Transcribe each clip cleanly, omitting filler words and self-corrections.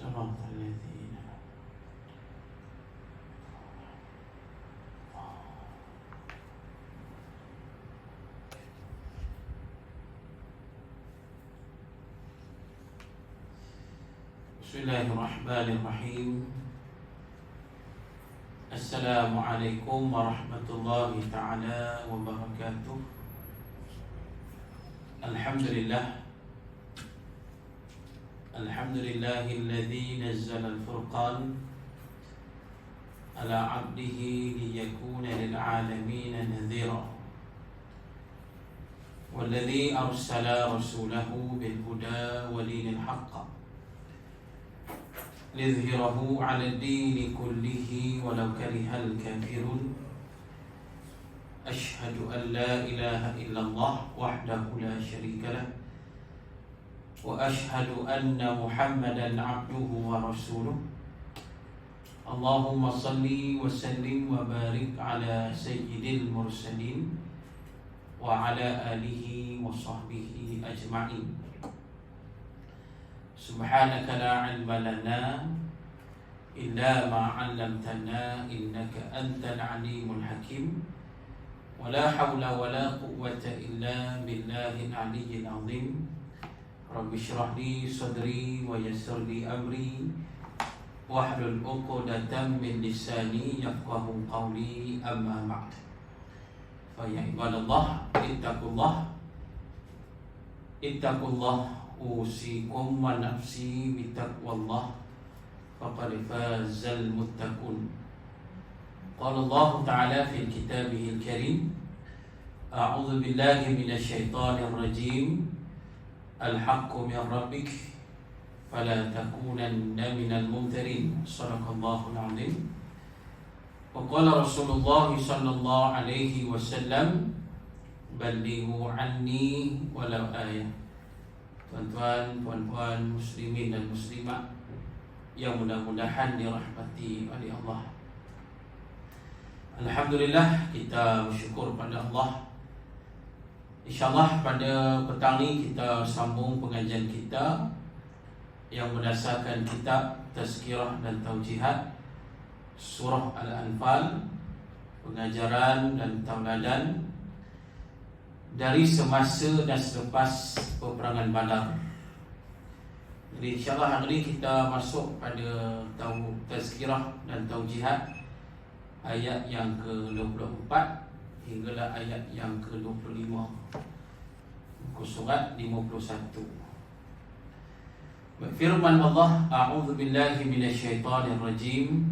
صراط الذين Bismillahirrahmanirrahim. Assalamualaikum warahmatullahi ta'ala wabarakatuh. Alhamdulillahilladzi nazzala al-furqan ala 'abdihi liyakuna lil 'alamin nadhira. Walladzi arsala rasulahu bil huda wa dinil haqq liyudhhirahu 'ala ad-dini kullihi walau karihal kafirun. Asyhadu an la ilaha illallah wahdahu la syarika lah wa asyhadu anna Muhammadan 'abduhu wa rasuluh. Allahumma salli wa sallim wa barik ala sayyidil mursalin wa ala alihi wa sahbihi ajma'in. Subhanaka la 'ilma lana illa ma 'allamtana innaka antal 'alimul hakim. Wala hawla wala quwwata illa billahil 'aliyyil 'azim. Rabbi shrah li sadri wa yassir li amri wahlul 'uqdatam min lisani yafqahu qawli, amma ba'd. Fa ya ibadallah ittaqullah usikum wa nafsi bittaqwallah faqad fazal muttaqun. Qala Allah Ta'ala fi kitabihil karim, a'udzu billahi minasy syaithanir rajim. Al-haqqu min rabbik fala takunanna minal mumtarin. Shadaqallahul 'azim. Wa qala Rasulullah sallallahu alaihi wasallam, ballighu anni walau ayah. Tuan-tuan, puan-puan, muslimin dan muslimat yang mudah-mudahan dirahmati oleh Allah. Alhamdulillah, kita bersyukur pada Allah. InsyaAllah pada petang ini kita sambung pengajian kita yang berdasarkan kitab Tazkirah dan Taujihat Surah Al-Anfal, pengajaran dan tauladan dari semasa dan selepas peperangan Badar. Jadi insyaAllah hari ini kita masuk pada Tazkirah dan Taujihat ayat yang ke-24 hinggalah ayat yang ke-25, muka surat 51. Firman Allah, a'udzu billahi minasyaitonir rajim.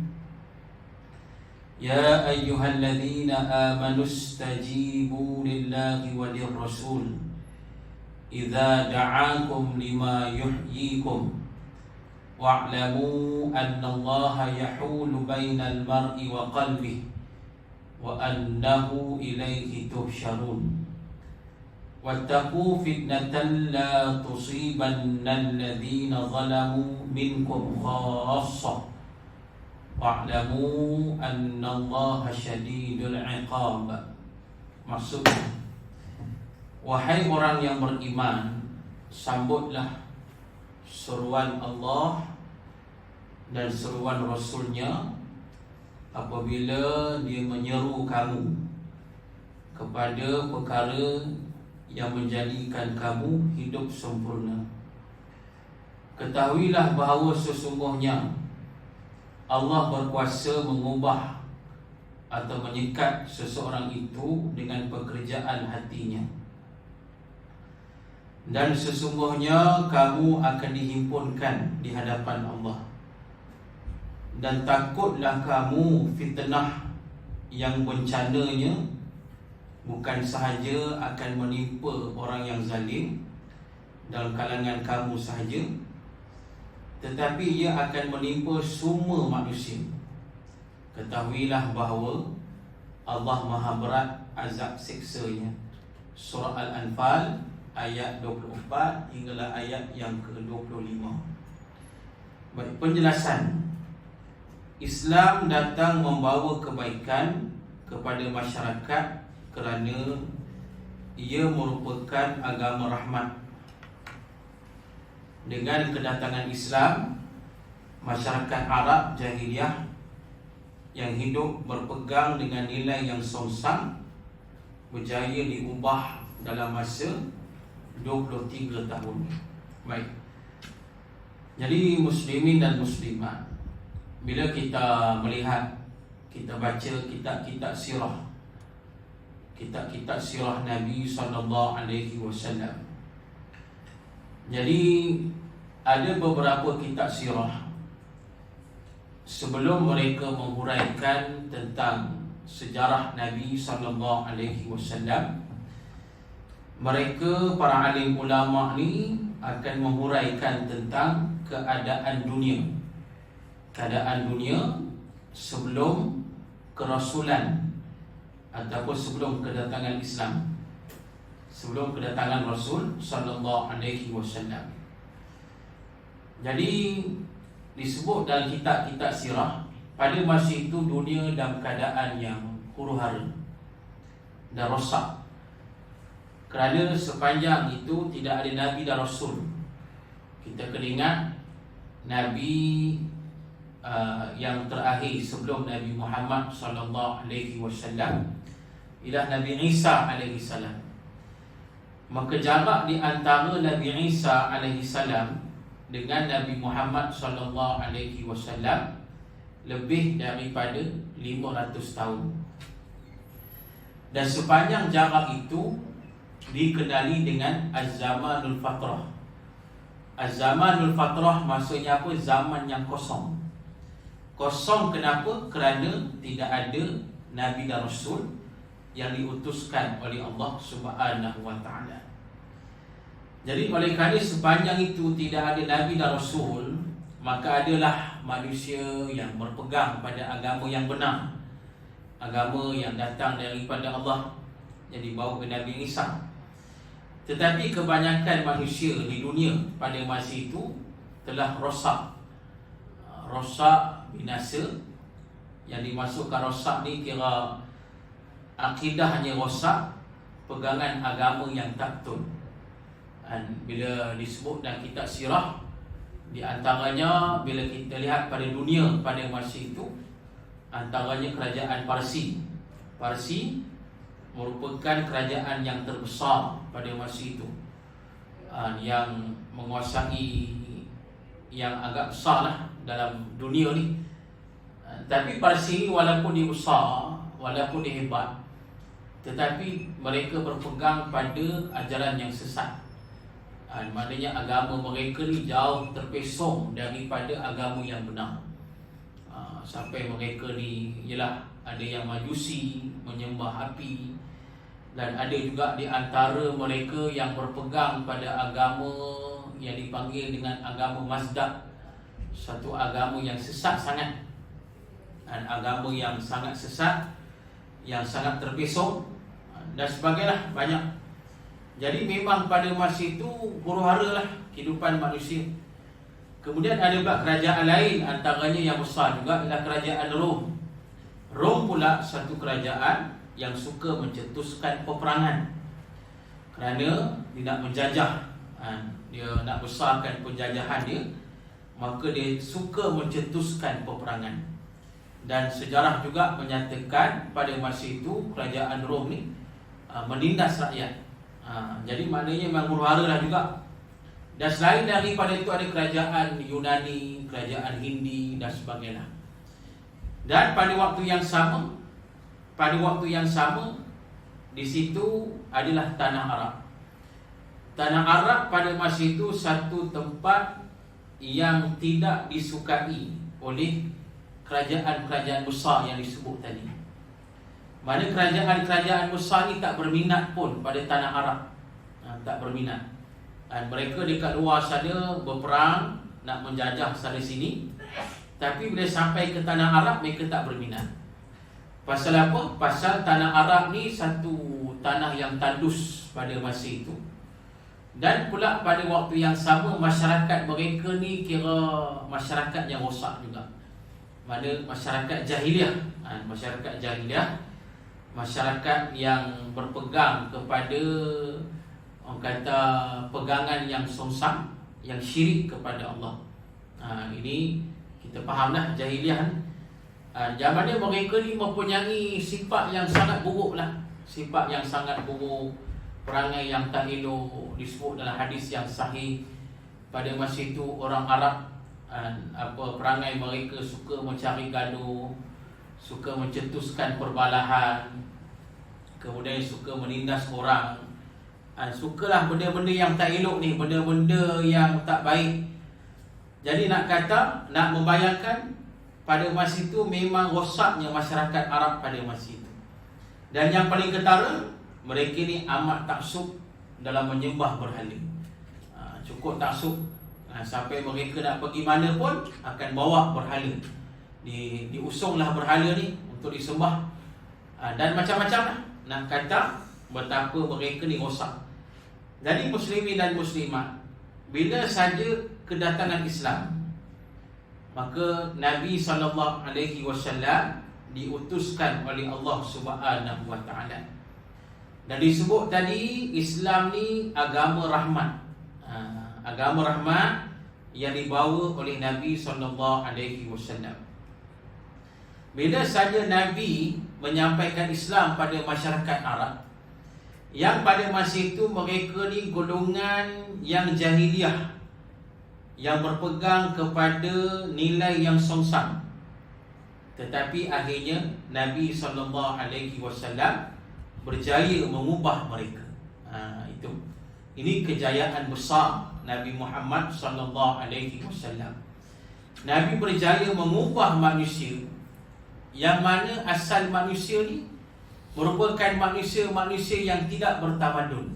Ya ayyuhalladzina amanu istajibu lillahi walir rasul idza da'akum lima yuhyikum wa'lamu annallaha yahulu bainal mar'i wa qalbihi wa annahu ilaihi tuhsyarun. Wattaqu fitnatan la tusibanna alladhina zalamu minkum khassah wa'lamu annallaha syadidul 'iqab. Maksudnya, wahai orang yang beriman, sambutlah seruan Allah dan seruan Rasulnya apabila dia menyeru kamu kepada perkara yang menjadikan kamu hidup sempurna. Ketahuilah bahawa sesungguhnya Allah berkuasa mengubah atau menyikat seseorang itu dengan pekerjaan hatinya. Dan sesungguhnya kamu akan dihimpunkan di hadapan Allah. Dan takutlah kamu fitnah yang bencananya bukan sahaja akan menimpa orang yang zalim dalam kalangan kamu sahaja, tetapi ia akan menimpa semua manusia. Ketahuilah bahawa Allah maha berat azab siksanya. Surah Al-Anfal ayat 24 hinggalah ayat yang ke-25. Baik, penjelasan. Islam datang membawa kebaikan kepada masyarakat kerana ia merupakan agama rahmat. Dengan kedatangan Islam, masyarakat Arab jahiliyah yang hidup berpegang dengan nilai yang songsang berjaya diubah dalam masa 23 tahun. Baik. Jadi muslimin dan muslimat, bila kita melihat, kita baca kitab-kitab sirah, kitab-kitab sirah Nabi SAW, jadi ada beberapa kitab sirah sebelum mereka menghuraikan tentang sejarah Nabi SAW, mereka para alim ulama ni akan menghuraikan tentang keadaan dunia sebelum kerasulan ataupun sebelum kedatangan Islam, sebelum kedatangan Rasul sallallahu alaihi wasallam. Jadi disebut dalam kitab-kitab sirah, pada masa itu dunia dalam keadaan yang huru-hara dan rosak, kerana sepanjang itu tidak ada Nabi dan Rasul. Kita kena ingat Nabi yang terakhir sebelum Nabi Muhammad sallallahu alaihi wasallam ialah Nabi Isa alaihi salam. Maka jarak di antara Nabi Isa alaihi salam dengan Nabi Muhammad sallallahu alaihi wasallam lebih daripada 500 tahun. Dan sepanjang jarak itu dikenali dengan Az-Zamanul Fatrah. Az-Zamanul Fatrah maksudnya apa? Zaman yang kosong. Kosong kenapa? Kerana tidak ada Nabi dan Rasul yang diutuskan oleh Allah Subhanahu wa ta'ala. Jadi oleh kerana sepanjang itu tidak ada Nabi dan Rasul, maka adalah manusia yang berpegang pada agama yang benar, agama yang datang daripada Allah, yang dibawa oleh Nabi Isa. Tetapi kebanyakan manusia di dunia pada masa itu telah rosak, binasa. Yang dimasukkan rosak ni kira akidahnya rosak, pegangan agama yang tak betul. Dan bila disebut dalam kitab sirah, di antaranya bila kita lihat pada dunia pada masa itu, antaranya kerajaan Parsi. Parsi merupakan kerajaan yang terbesar pada masa itu, yang menguasai yang agak besar lah dalam dunia ni. Tapi Parsi walaupun dia besar, walaupun dia hebat, tetapi mereka berpegang pada ajaran yang sesat. Maknanya agama mereka ni jauh terpesong daripada agama yang benar. Sampai mereka ni ialah ada yang majusi, menyembah api, dan ada juga di antara mereka yang berpegang pada agama yang dipanggil dengan agama Mazdak, satu agama yang sesat sangat, dan agama yang sangat sesat, yang sangat terpesong dan sebagainya, banyak. Jadi memang pada masa itu huru-hara lah kehidupan manusia. Kemudian ada juga kerajaan lain, antaranya yang besar juga ialah kerajaan Rom. Rom pula satu kerajaan yang suka mencetuskan peperangan, kerana dia nak menjajah, dia nak besarkan penjajahan dia, maka dia suka mencetuskan peperangan. Dan sejarah juga menyatakan pada masa itu kerajaan Rom ni menindas rakyat. Jadi maknanya memang huru-hara lah juga. Dan selain daripada itu ada kerajaan Yunani, kerajaan Hindi dan sebagainya. Dan pada waktu yang sama, di situ adalah tanah Arab. Tanah Arab pada masa itu satu tempat yang tidak disukai oleh kerajaan-kerajaan besar yang disebut tadi. Mana kerajaan-kerajaan besar ni tak berminat pun pada tanah Arab, tak berminat. Dan mereka dekat luar sana berperang, nak menjajah sana sini. Tapi bila sampai ke tanah Arab, mereka tak berminat. Pasal apa? Pasal tanah Arab ni satu tanah yang tandus pada masa itu. Dan pula pada waktu yang sama, masyarakat mereka ni kira masyarakat yang rosak juga. Mana masyarakat jahiliah. Masyarakat jahiliah, masyarakat yang berpegang kepada, orang kata, pegangan yang songsang, yang syirik kepada Allah. Ini Kita faham dah jahiliah ni. Zaman ni mereka ni mempunyai sifat yang sangat buruk lah. Sifat yang sangat buruk, perangai yang tak elok, disebut dalam hadis yang sahih. Pada masa itu orang Arab, perangai mereka suka mencari gaduh, suka mencetuskan perbalahan, kemudian suka menindas orang. Sukalah benda-benda yang tak elok ni, benda-benda yang tak baik. Jadi nak membayangkan pada masa itu memang rosaknya masyarakat Arab pada masa itu. Dan yang paling ketara, mereka ni amat taksub dalam menyembah berhala. Cukup taksub, sampai mereka nak pergi mana pun akan bawa berhala. Diusunglah berhala ni untuk disembah. Dan macam-macam lah. Nak kata betapa mereka ni rosak. Jadi muslimin dan muslimat, bila saja kedatangan Islam, maka Nabi SAW diutuskan oleh Allah Subhanahu Wa Taala. Dan disebut tadi Islam ni agama rahmat. Agama rahmat yang dibawa oleh Nabi SAW. Bila saja Nabi menyampaikan Islam pada masyarakat Arab, yang pada masa itu mereka ni golongan yang jahiliah, yang berpegang kepada nilai yang songsang. Tetapi akhirnya Nabi SAW berjaya mengubah mereka. Ini kejayaan besar Nabi Muhammad SAW. Nabi berjaya mengubah manusia, yang mana asal manusia ni merupakan manusia-manusia yang tidak bertamadun,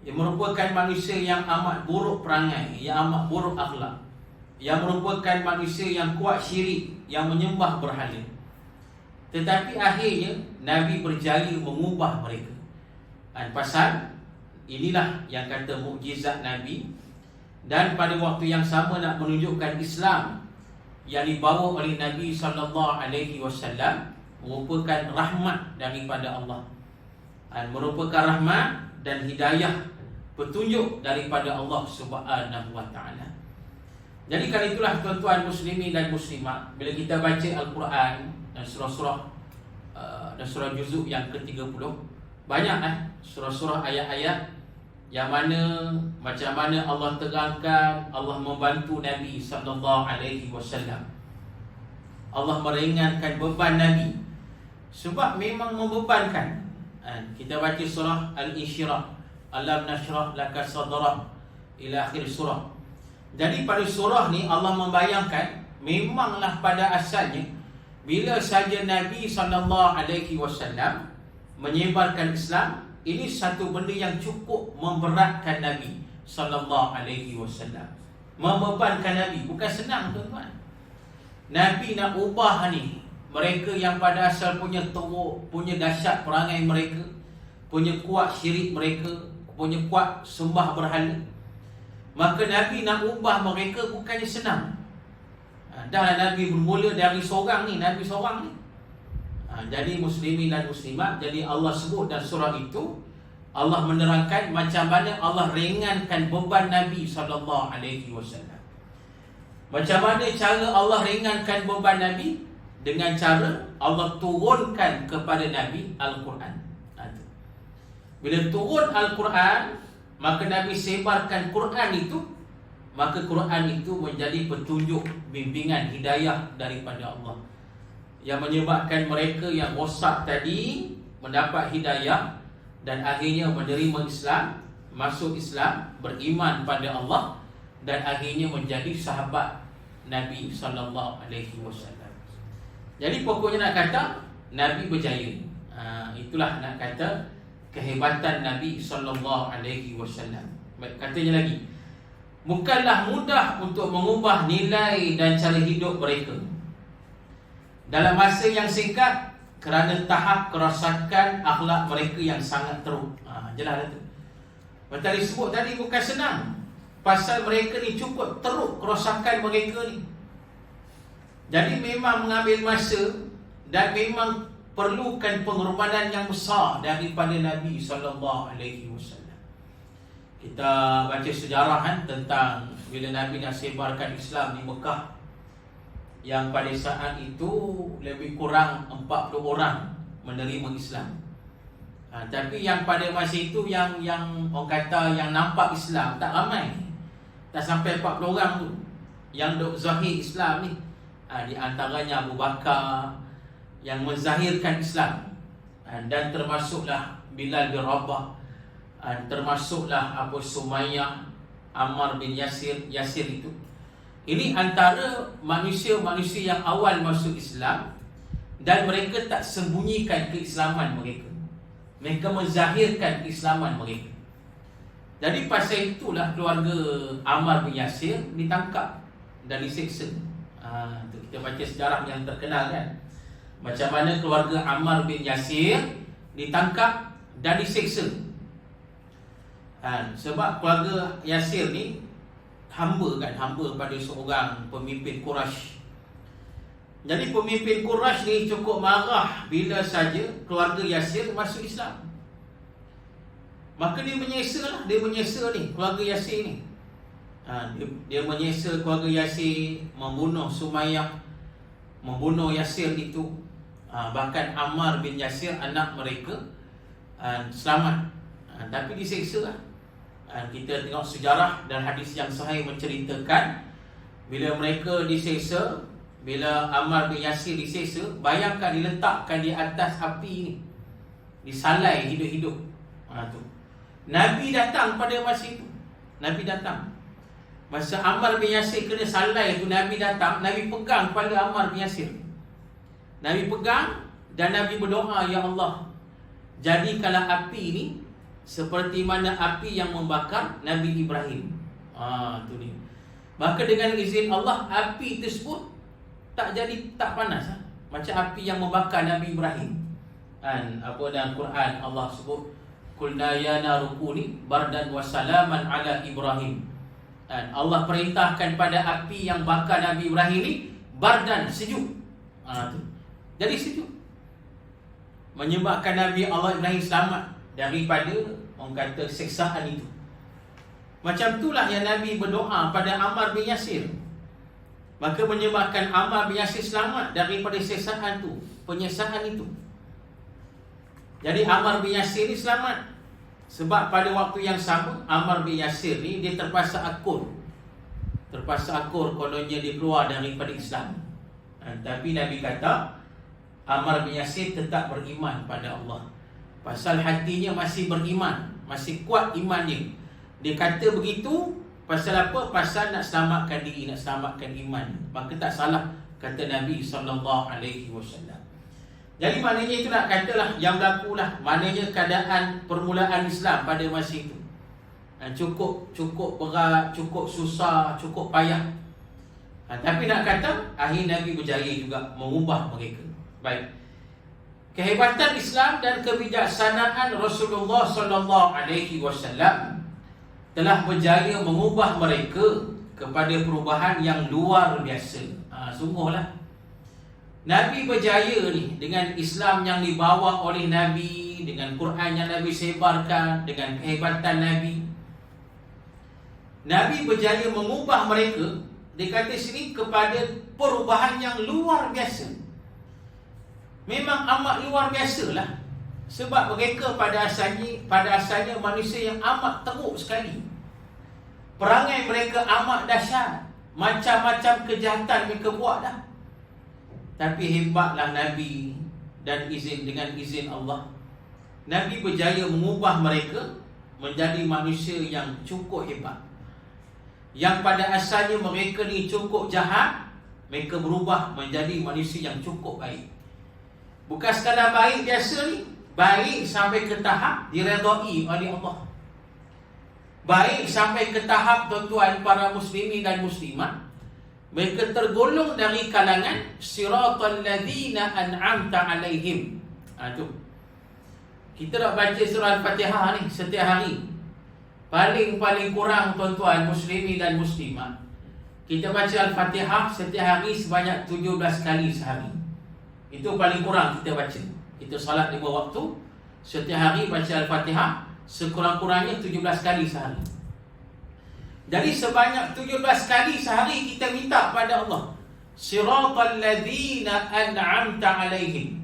yang merupakan manusia yang amat buruk perangai, yang amat buruk akhlak, yang merupakan manusia yang kuat syirik, yang menyembah berhala. Tetapi akhirnya Nabi berjaya mengubah mereka. Pasal inilah yang kata mukjizat Nabi. Dan pada waktu yang sama nak menunjukkan Islam yang dibawa oleh Nabi SAW merupakan rahmat daripada Allah, merupakan rahmat dan hidayah, petunjuk daripada Allah Subhanahu Wa Taala. Jadi kan itulah tuan-tuan muslimin dan muslimat, bila kita baca Al-Quran dan surah-surah dan surah juzuk yang ke-30, banyak surah-surah ayat-ayat yang mana macam mana Allah terangkan, Allah membantu Nabi SAW, Allah meringankan beban Nabi. Sebab memang membebankan. Kita baca surah Al-Insyirah, Alam nashrah laka sadrak, ila akhir surah. Jadi pada surah ni Allah membayangkan, memanglah pada asalnya bila saja Nabi SAW menyebarkan Islam, ini satu benda yang cukup memberatkan Nabi SAW, membebankan Nabi. Bukan senang tuan-tuan. Nabi nak ubah ni mereka yang pada asal punya teruk, punya dahsyat perangai mereka, punya kuat syirik mereka, punya kuat sembah berhala. Maka Nabi nak ubah mereka bukannya senang. Dah Nabi bermula dari seorang ni, Nabi seorang ni. Jadi muslimin dan muslimat, jadi Allah sebut dalam surah itu, Allah menerangkan macam mana Allah ringankan beban Nabi SAW. Macam mana cara Allah ringankan beban Nabi? Dengan cara Allah turunkan kepada Nabi Al-Quran. Bila turun Al-Quran, maka Nabi sebarkan Quran itu, maka Quran itu menjadi petunjuk, bimbingan, hidayah daripada Allah, yang menyebabkan mereka yang rosak tadi mendapat hidayah dan akhirnya menerima Islam, masuk Islam, beriman pada Allah, dan akhirnya menjadi sahabat Nabi SAW. Jadi pokoknya nak kata Nabi berjaya. Itulah nak kata kehebatan Nabi SAW. Baik, katanya lagi, bukanlah mudah untuk mengubah nilai dan cara hidup mereka dalam masa yang singkat kerana tahap kerosakan akhlak mereka yang sangat teruk. Jelas tu. Macam disebut tadi, bukan senang. Pasal mereka ni cukup teruk kerosakan mereka ni. Jadi memang mengambil masa dan memang perlukan pengorbanan yang besar daripada Nabi SAW. Kita baca sejarah tentang bila Nabi nak sebarkan Islam di Mekah. yang pada saat itu lebih kurang 40 orang menerima Islam. Tapi yang pada masa itu yang orang kata yang nampak Islam tak ramai, tak sampai 40 orang tu yang duk zahir Islam ni. Di antaranya Abu Bakar yang menzahirkan Islam, dan termasuklah Bilal bin Rabah, termasuklah Abu Sumayyah, Ammar bin Yasir itu. Ini antara manusia-manusia yang awal masuk Islam, dan mereka tak sembunyikan keislaman mereka. Mereka menzahirkan keislaman mereka. Jadi pasal itulah keluarga Ammar bin Yasir ditangkap dan diseksa. Kita baca sejarah yang terkenal kan, macam mana keluarga Ammar bin Yasir ditangkap dan diseksa. Sebab keluarga Yasir ni hamba pada seorang pemimpin Quraisy. Jadi pemimpin Quraisy ni cukup marah bila saja keluarga Yasir masuk Islam. Maka dia menyesa ni keluarga Yasir ni. Dia menyesa keluarga Yasir, membunuh Sumayyah, membunuh Yasir itu. Bahkan Ammar bin Yasir, anak mereka, selamat, tapi diseksa lah. Kita tengok sejarah dan hadis yang sahih menceritakan bila mereka diseksa, bila Ammar bin Yasir diseksa, bayangkan diletakkan di atas api ni, disalai hidup-hidup. Tu Nabi datang pada masa itu. Nabi datang masa Ammar bin Yasir kena salai tu. Nabi datang, Nabi pegang kepala Ammar bin Yasir. Nabi pegang dan Nabi berdoa, ya Allah, jadikanlah api ni seperti mana api yang membakar Nabi Ibrahim. Tu ni. Maka dengan izin Allah, api tersebut tak panas, macam api yang membakar Nabi Ibrahim. Dalam Quran Allah sebut, qulna ya naru kuni bardan wa salaman ala Ibrahim. Allah perintahkan pada api yang bakar Nabi Ibrahim ni bardan, sejuk. Jadi sejuk, menyebabkan Nabi Allah Ibrahim selamat daripada orang kata seksaan itu. Macam itulah yang Nabi berdoa pada Ammar bin Yasir. Maka menyebabkan Ammar bin Yasir selamat daripada seksaan itu, penyiksaan itu. Jadi Ammar bin Yasir ni selamat. Sebab pada waktu yang sama Ammar bin Yasir ni dia terpaksa akur. Kononnya dia keluar daripada Islam. Tapi Nabi kata Ammar bin Yasir tetap beriman pada Allah. Pasal hatinya masih beriman, masih kuat iman dia. Dia kata begitu pasal apa? Pasal nak selamatkan diri, nak selamatkan iman. Maka tak salah kata Nabi SAW. Jadi maknanya itu nak katalah yang berlaku lah. Maknanya keadaan permulaan Islam pada masa itu cukup berat, cukup susah, cukup payah. Tapi nak kata akhir Nabi berjaya juga mengubah mereka. Baik. Kehebatan Islam dan kebijaksanaan Rasulullah SAW telah berjaya mengubah mereka kepada perubahan yang luar biasa. Sungguhlah Nabi berjaya ni dengan Islam yang dibawa oleh Nabi, dengan Quran yang Nabi sebarkan, dengan kehebatan Nabi. Nabi berjaya mengubah mereka, dikata sini, kepada perubahan yang luar biasa. Memang amat luar biasa lah. Sebab mereka pada asalnya manusia yang amat teruk sekali. Perangai mereka amat dahsyat, macam-macam kejahatan mereka buat dah. Tapi hebatlah Nabi, dan dengan izin Allah, Nabi berjaya mengubah mereka menjadi manusia yang cukup hebat. Yang pada asalnya mereka ni cukup jahat, mereka berubah menjadi manusia yang cukup baik. Bukan sekadar baik biasa ni, baik sampai ke tahap diredai oleh Allah. Baik sampai ke tahap, tuan-tuan, para muslimin dan muslimat, mereka tergolong dari kalangan siratal ladzina an'amta alaihim. Tu kita nak baca surah Al-Fatihah ni setiap hari. Paling kurang, tuan-tuan, muslimin dan muslimat, kita baca Al-Fatihah setiap hari sebanyak 17 kali sehari. Itu paling kurang kita baca. Itu salat 5 waktu, setiap hari baca Al-Fatihah sekurang-kurangnya 17 kali sehari. Jadi sebanyak 17 kali sehari kita minta pada Allah siratal ladzina an'amta alaihim,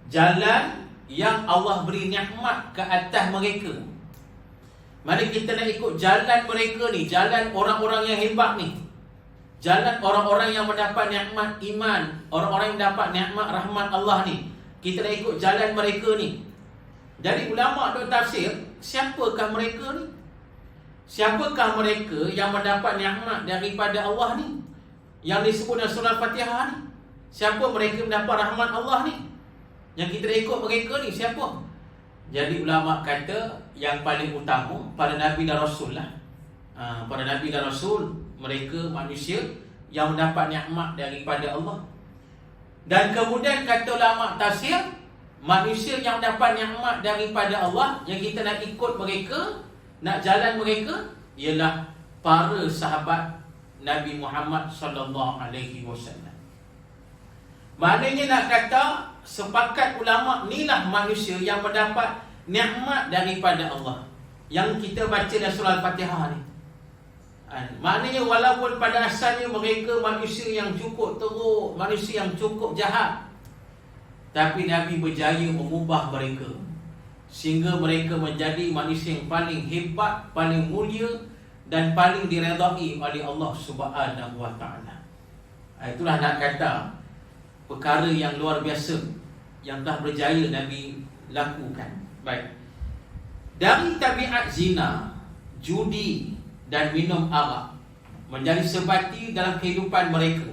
jalan yang Allah beri nikmat ke atas mereka. Mari kita nak ikut jalan mereka ni, jalan orang-orang yang hebat ni, jalan orang-orang yang mendapat nikmat iman, orang-orang yang dapat nikmat rahmat Allah ni. Kita nak ikut jalan mereka ni. Jadi ulama' duk tafsir, siapakah mereka ni? Siapakah mereka yang mendapat nikmat daripada Allah ni, yang disebut dalam surah Al-Fatihah ni? Siapa mereka mendapat rahmat Allah ni, yang kita nak ikut mereka ni? Siapa? Jadi ulama' kata yang paling utama para Nabi dan Rasul lah. Para Nabi dan Rasul, mereka manusia yang mendapat nikmat daripada Allah. Dan kemudian kata ulama' tafsir, manusia yang dapat nikmat daripada Allah, yang kita nak ikut mereka, nak jalan mereka, ialah para sahabat Nabi Muhammad sallallahu alaihi wasallam. Maknanya nak kata, sepakat ulama' inilah manusia yang mendapat nikmat daripada Allah, yang kita baca dalam surah Al-Fatihah ni. Maknanya walaupun pada asalnya mereka manusia yang cukup teruk, manusia yang cukup jahat, tapi Nabi berjaya mengubah mereka sehingga mereka menjadi manusia yang paling hebat, paling mulia dan paling diredai oleh Allah Subhanahu wa taala. Itulah nak kata perkara yang luar biasa yang telah berjaya Nabi lakukan. Baik. Dari tabiat zina, judi dan minum arak menjadi sebati dalam kehidupan mereka,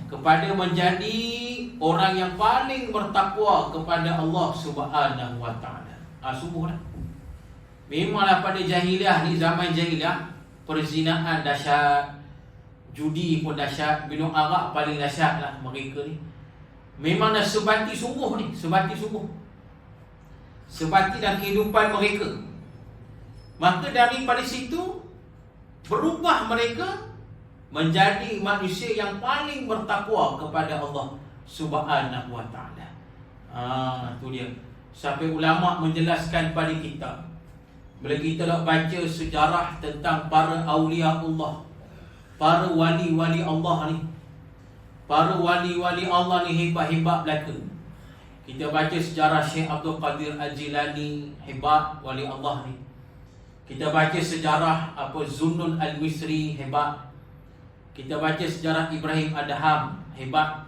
kepada menjadi orang yang paling bertakwa kepada Allah Subhanahu wa taala. Sungguhlah. Memanglah pada jahiliah ni, zaman jahiliah, perzinaan dahsyat, judi pun dahsyat, minum arak paling dahsyat lah mereka ni. Memang dah sebati sungguh ni, sebati sungguh. Sebati dalam kehidupan mereka. Maka daripada situ berubah mereka menjadi manusia yang paling bertakwa kepada Allah Subhanahu wa taala. Tu dia. Sampai ulama' menjelaskan pada kita, bila kita nak baca sejarah tentang para awliya Allah, para wali-wali Allah ni, para wali-wali Allah ni hebat-hebat belaka. Kita baca sejarah Syekh Abdul Qadir Al-Jilani, hebat wali Allah ni. Kita baca sejarah Zunnun Al-Misri, hebat. Kita baca sejarah Ibrahim Adham, hebat.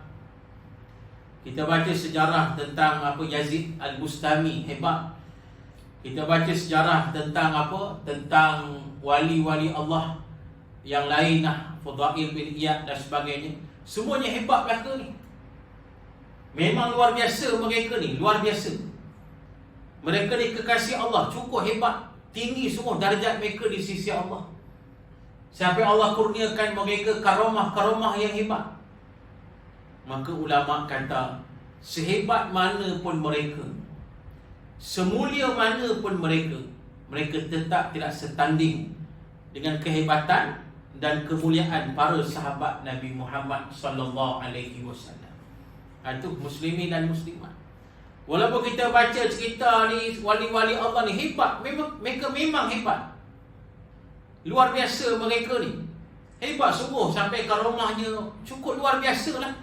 Kita baca sejarah tentang Yazid Al-Bustami, hebat. Kita baca sejarah tentang tentang wali-wali Allah yang lain lah, Fudail bin Iyad dan sebagainya. Semuanya hebat belaka ni. Memang luar biasa mereka ni, luar biasa. Mereka ni kekasih Allah, cukup hebat, tinggi semua darjat mereka di sisi Allah. Sampai Allah kurniakan mereka karamah-karamah yang hebat. Maka ulama' kata, sehebat mana pun mereka, semulia mana pun mereka, mereka tetap tidak setanding dengan kehebatan dan kemuliaan para sahabat Nabi Muhammad sallallahu alaihi wasallam. Itu muslimin dan muslimat. Walaupun kita baca cerita ni, wali-wali Allah ni hebat, mereka memang hebat. Luar biasa mereka ni. Hebat sungguh, sampai karamahnya cukup luar biasa lah.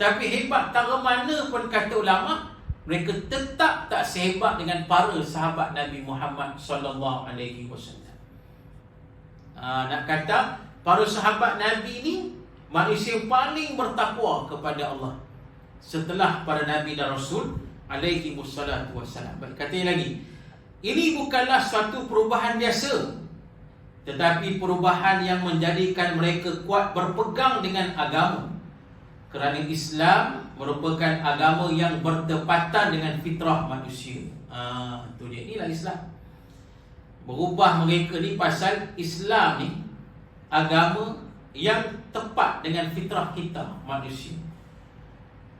Tapi hebat tara mana pun kata ulama', mereka tetap tak sehebat dengan para sahabat Nabi Muhammad sallallahu alaihi wasallam. Nak kata para sahabat Nabi ni manusia paling bertakwa kepada Allah setelah para Nabi dan Rasul alaihi wassalatu wassalam. Katanya lagi, ini bukanlah suatu perubahan biasa, tetapi perubahan yang menjadikan mereka kuat berpegang dengan agama. Kerana Islam merupakan agama yang bertepatan dengan fitrah manusia. Tu dia, inilah Islam. Berubah mereka ni pasal Islam ni agama yang tepat dengan fitrah kita manusia.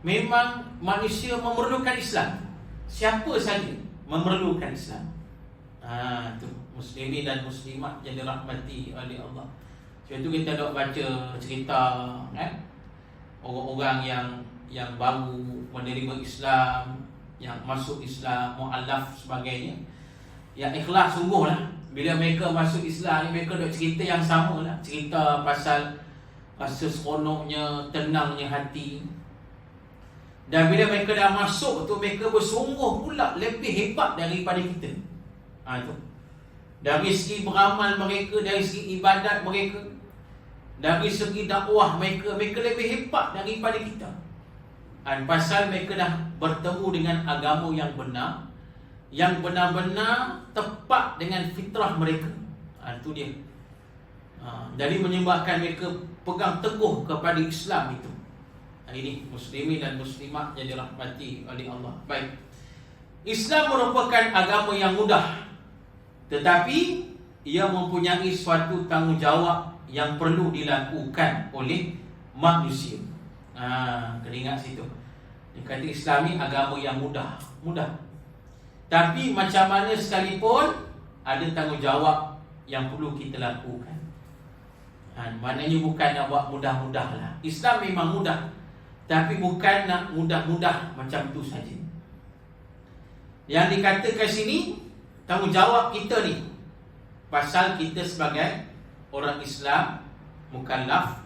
Memang manusia memerlukan Islam. Siapa saja memerlukan Islam. Tu muslimin dan muslimat yang dirahmati oleh Allah. Sebab tu kita nak baca cerita orang-orang yang baru menerima Islam, yang masuk Islam, mu'alaf sebagainya, yang ikhlas sungguh lah. Bila mereka masuk Islam ni, mereka nak cerita yang sama lah. Cerita pasal rasa seronoknya, tenangnya hati. Dan bila mereka dah masuk tu, mereka bersungguh pula lebih hebat daripada kita. Itu dari segi beramal mereka, dari segi ibadat mereka, dari segi dakwah mereka lebih hebat daripada kita. Pasal mereka dah bertemu dengan agama yang benar, yang benar-benar tepat dengan fitrah mereka. Itu dia. Jadi menyebabkan mereka pegang teguh kepada Islam itu. Ini muslimin dan muslimat yang dirahmati oleh Allah. Baik, Islam merupakan agama yang mudah, tetapi ia mempunyai suatu tanggungjawab yang perlu dilakukan oleh manusia. Kena ingat situ. Dia kata Islam ni agama yang mudah. Tapi macam mana sekalipun ada tanggungjawab yang perlu kita lakukan. Maknanya bukan nak buat mudah-mudah lah. Islam memang mudah, tapi bukan nak mudah-mudah macam tu saja. Yang dikatakan sini tanggungjawab kita ni, pasal kita sebagai orang Islam mukallaf,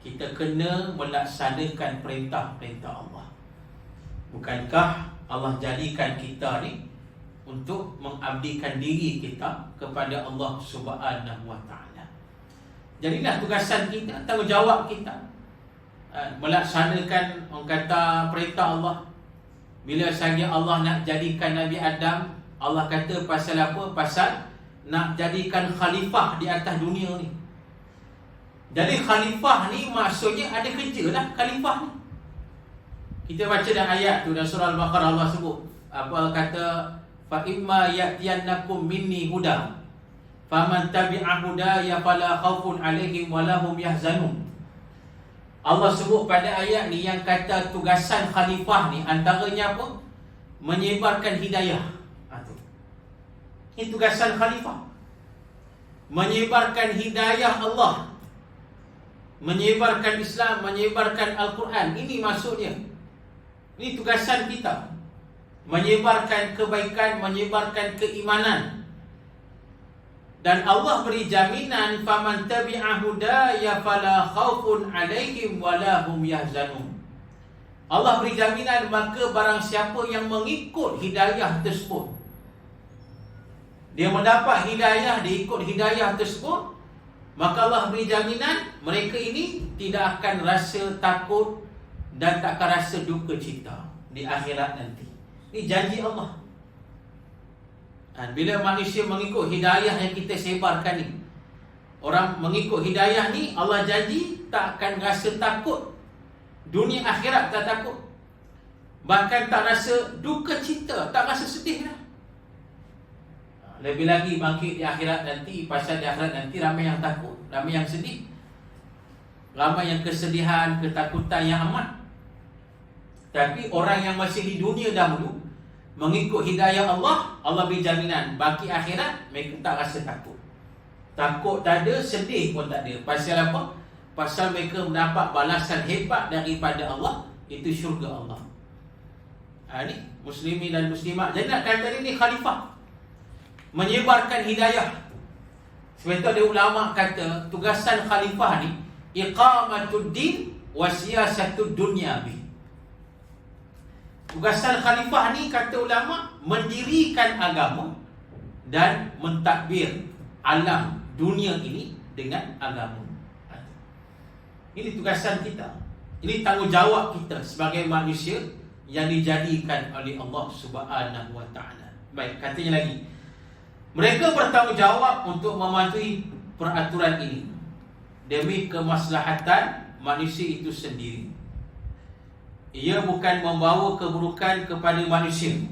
kita kena melaksanakan perintah-perintah Allah. Bukankah Allah jadikan kita ni untuk mengabdikan diri kita kepada Allah Subhanahu wa taala. Jadilah tugasan kita, tanggungjawab kita melaksanakan orang kata perintah Allah. Bila saja Allah nak jadikan Nabi Adam, Allah kata pasal apa? Pasal nak jadikan khalifah di atas dunia ni. Jadi khalifah ni maksudnya ada kerja lah khalifah ni. Kita baca dalam ayat tu dalam surah Al-Baqarah, Allah sebut apa? Kata fa imma ya'tiyannakum minni huda faman tabi'a hudaya fala khaufun 'alaihim wa lahum yahzanun. Allah sebut pada ayat ni yang kata tugasan khalifah ni antaranya apa? Menyebarkan hidayah. Ini tugasan khalifah. Menyebarkan hidayah Allah, menyebarkan Islam, menyebarkan Al-Quran. Ini maksudnya. Ini tugasan kita. Menyebarkan kebaikan, menyebarkan keimanan. Dan Allah beri jaminan faman tabi'a hudaya fala khaufun 'alaihim wa lahum yahzanun. Allah beri jaminan, maka barang siapa yang mengikut hidayah tersebut, dia mendapat hidayah, dia ikut hidayah tersebut, maka Allah beri jaminan mereka ini tidak akan rasa takut dan tak akan rasa duka cita di akhirat nanti. Ini janji Allah. Bila manusia mengikut hidayah yang kita sebarkan ni, orang mengikut hidayah ni, Allah janji tak akan rasa takut dunia akhirat, tak takut. Bahkan tak rasa duka cita, tak rasa sedih lah. Lebih lagi bangkit di akhirat nanti. Pasal di akhirat nanti ramai yang takut, ramai yang sedih, ramai yang kesedihan, ketakutan yang amat. Tapi orang yang masih di dunia dahulu mengikut hidayah Allah, Allah beri jaminan bagi akhirat mereka tak rasa takut. Takut tak ada, sedih pun tak ada. Pasal apa? Pasal mereka mendapat balasan hebat daripada Allah, itu syurga Allah. Ini muslimin dan muslimat. Jadi nak kata ini khalifah, menyebarkan hidayah. Sebab itu ada ulama kata tugasan khalifah ni iqamatud din wa siyasatud dunya bi. Tugasan khalifah ni kata ulama mendirikan agama dan mentadbir alam dunia ini dengan agama. Ini tugasan kita. Ini tanggungjawab kita sebagai manusia yang dijadikan oleh Allah Subhanahu wa taala. Baik, katanya lagi, mereka bertanggungjawab untuk mematuhi peraturan ini demi kemaslahatan manusia itu sendiri. Ia bukan membawa keburukan kepada manusia,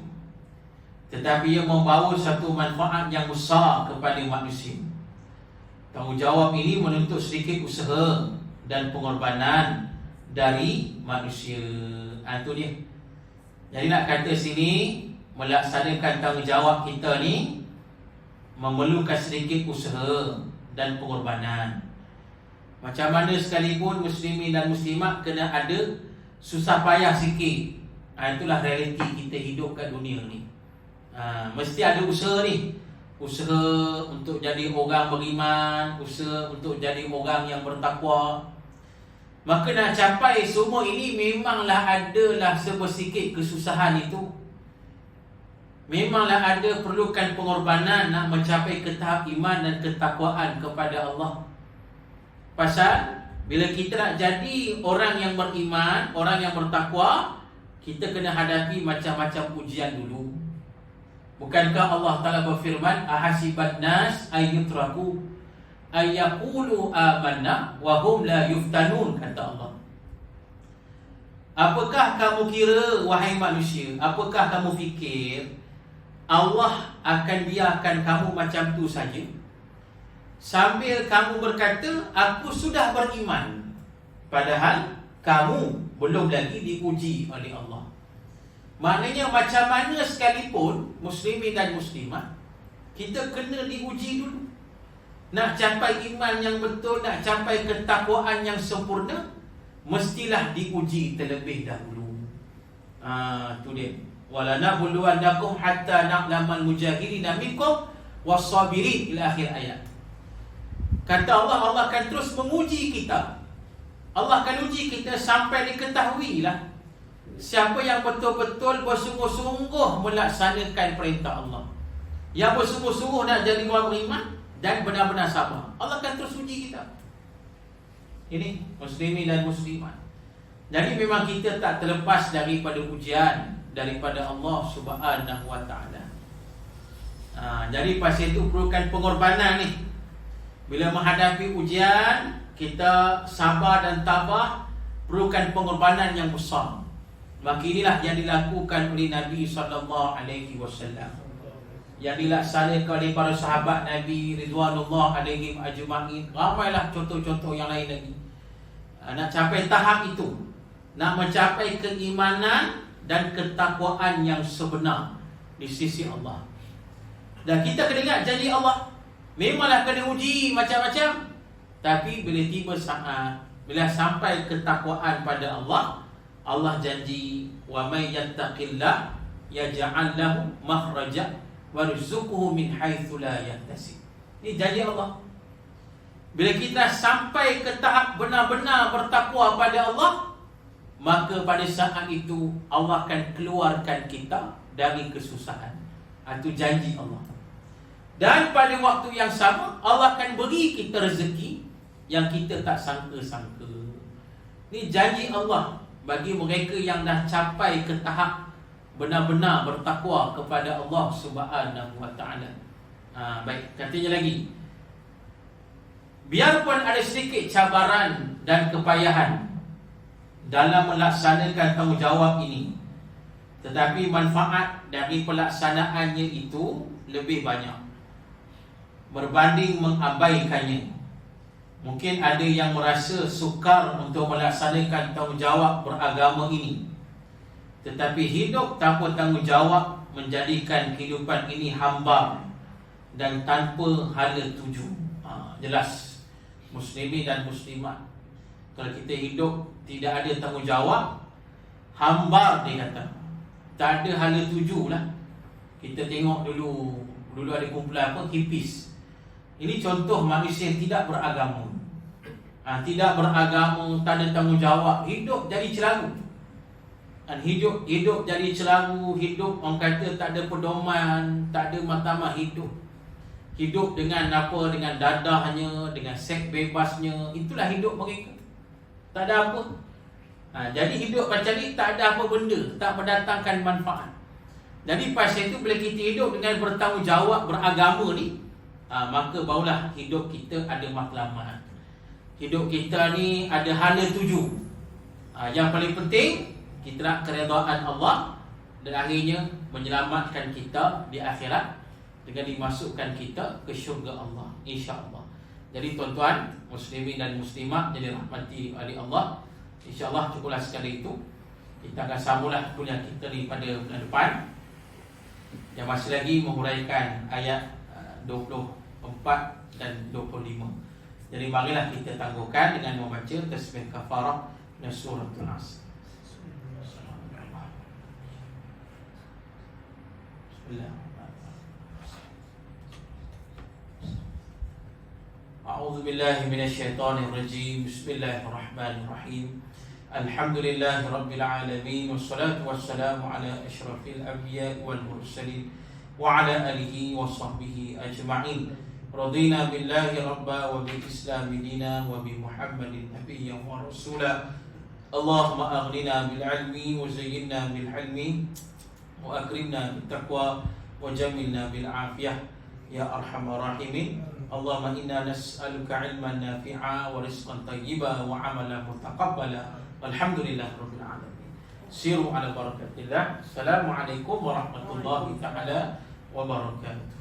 tetapi ia membawa satu manfaat yang besar kepada manusia. Tanggungjawab ini menuntut sedikit usaha dan pengorbanan dari manusia. Itu dia. Jadi nak kata sini, melaksanakan tanggungjawab kita ni memerlukan sedikit usaha dan pengorbanan. Macam mana sekalipun muslimin dan muslimat kena ada susah payah sikit. Itulah realiti kita hidup kat dunia ni. Mesti ada usaha ni. Usaha untuk jadi orang beriman, usaha untuk jadi orang yang bertakwa, Maka nak capai semua ini memanglah adalah sebersikit kesusahan itu. Memanglah ada perlukan pengorbanan nak mencapai ke tahap iman dan ketakwaan kepada Allah. Pasal bila kita nak jadi orang yang beriman, orang yang bertakwa, kita kena hadapi macam-macam ujian dulu. Bukankah Allah Ta'ala berfirman, ahasibat nas ayyutraku ayyaqulu amanna wa hum la yuftanun, kata Allah. Apakah kamu kira, wahai manusia, apakah kamu fikir Allah akan biarkan kamu macam tu saja, sambil kamu berkata aku sudah beriman, padahal kamu belum lagi diuji oleh Allah. Maknanya macam mana sekalipun muslimin dan muslimat, kita kena diuji dulu. Nak capai iman yang betul, nak capai ketakwaan yang sempurna, mestilah diuji terlebih dahulu. Tu dia. Walanabluwannakum hatta na'lamal mujahidina minkum was-sabirin, ila akhir ayat. Kata Allah, Allah akan terus menguji kita. Allah akan uji kita sampai diketahuilah siapa yang betul-betul bersungguh-sungguh melaksanakan perintah Allah, yang bersungguh-sungguh nak jadi orang beriman dan benar-benar sabar. Allah akan terus uji kita. Ini muslimin dan muslimat. Jadi memang kita tak terlepas daripada ujian daripada Allah Subhanahu wa taala. Jadi pasal itu perlukan pengorbanan ni. Bila menghadapi ujian, kita sabar dan tabah, perlukan pengorbanan yang besar. Maka inilah yang dilakukan oleh Nabi SAW, yang dilaksanakan oleh para sahabat Nabi Ridwanullah alaihim ajma'in. Ramailah contoh-contoh yang lain lagi. Nak capai tahap itu, nak mencapai keimanan dan ketakwaan yang sebenar di sisi Allah. Dan kita kena ingat janji Allah, memanglah kena uji macam-macam, tapi bila tiba saat, bila sampai ketakwaan pada Allah, Allah janji, wa may yattaqillah yaj'al lahu makhraja warzuqhu min haitsu la yahtasib. Ini janji Allah. Bila kita sampai ke tahap benar-benar bertakwa pada Allah, maka pada saat itu Allah akan keluarkan kita dari kesusahan. Itu janji Allah. Dan pada waktu yang sama, Allah akan beri kita rezeki yang kita tak sangka-sangka. Ini janji Allah bagi mereka yang dah capai ke tahap benar-benar bertakwa kepada Allah Subhanahu wa taala. Baik, katanya lagi, biarpun ada sedikit cabaran dan kepayahan dalam melaksanakan tanggungjawab ini, tetapi manfaat dari pelaksanaannya itu lebih banyak berbanding mengabaikannya. Mungkin ada yang merasa sukar untuk melaksanakan tanggungjawab beragama ini, tetapi hidup tanpa tanggungjawab menjadikan kehidupan ini hambar dan tanpa hala tuju. Jelas muslimin dan muslimat, kalau kita hidup tidak ada tanggungjawab, hambar dia kata, tak ada hala tuju lah. Kita tengok dulu ada kumpulan apa, hippies. Ini contoh manusia yang tidak beragama. Tidak beragama, tak ada tanggungjawab, hidup jadi celaru. Hidup jadi celaru, hidup orang kata tak ada pedoman, tak ada matlamat hidup. Hidup dengan apa, dengan dadahnya, dengan seks bebasnya, itulah hidup mereka. Tak ada apa. Jadi hidup macam ni tak ada apa benda, tak mendatangkan manfaat. Jadi pasal itu bila kita hidup dengan bertanggungjawab beragama ni, maka barulah hidup kita ada matlamat. Hidup kita ni ada hala tuju. Yang paling penting, kita nak keredaan Allah, dan akhirnya menyelamatkan kita di akhirat dengan dimasukkan kita ke syurga Allah, insya-Allah. Jadi tuan-tuan muslimin dan muslimat jadi rahmati oleh Allah, insya-Allah cukuplah sekali itu. Kita akan sambunglah kuliah kita ni pada bulan depan, yang masih lagi menghuraikan ayat 24 dan 25. Jadi marilah kita tangguhkan dengan membaca tasbih kafarah dan suratul Asr. Bismillah. أعوذ بالله من الشيطان الرجيم. بسم الله الرحمن الرحيم. الحمد لله رب العالمين، والصلاة والسلام على أشرف الأنبياء والمرسلين وعلى آله وصحبه أجمعين. رضينا بالله ربا وبالإسلام دينا وبمحمد نبيا ورسولا. اللهم أغننا بالعلم وزينا بالحلم وأكرمنا بالتقوى وجملنا بالعافية يا أرحم الراحمين. اللهم إنا نسألك علما نافعا ورزقا طيبا وعملا متقبلا والحمد لله رب العالمين. سيروا على بركة الله. السلام عليكم ورحمة الله تعالى وبركاته.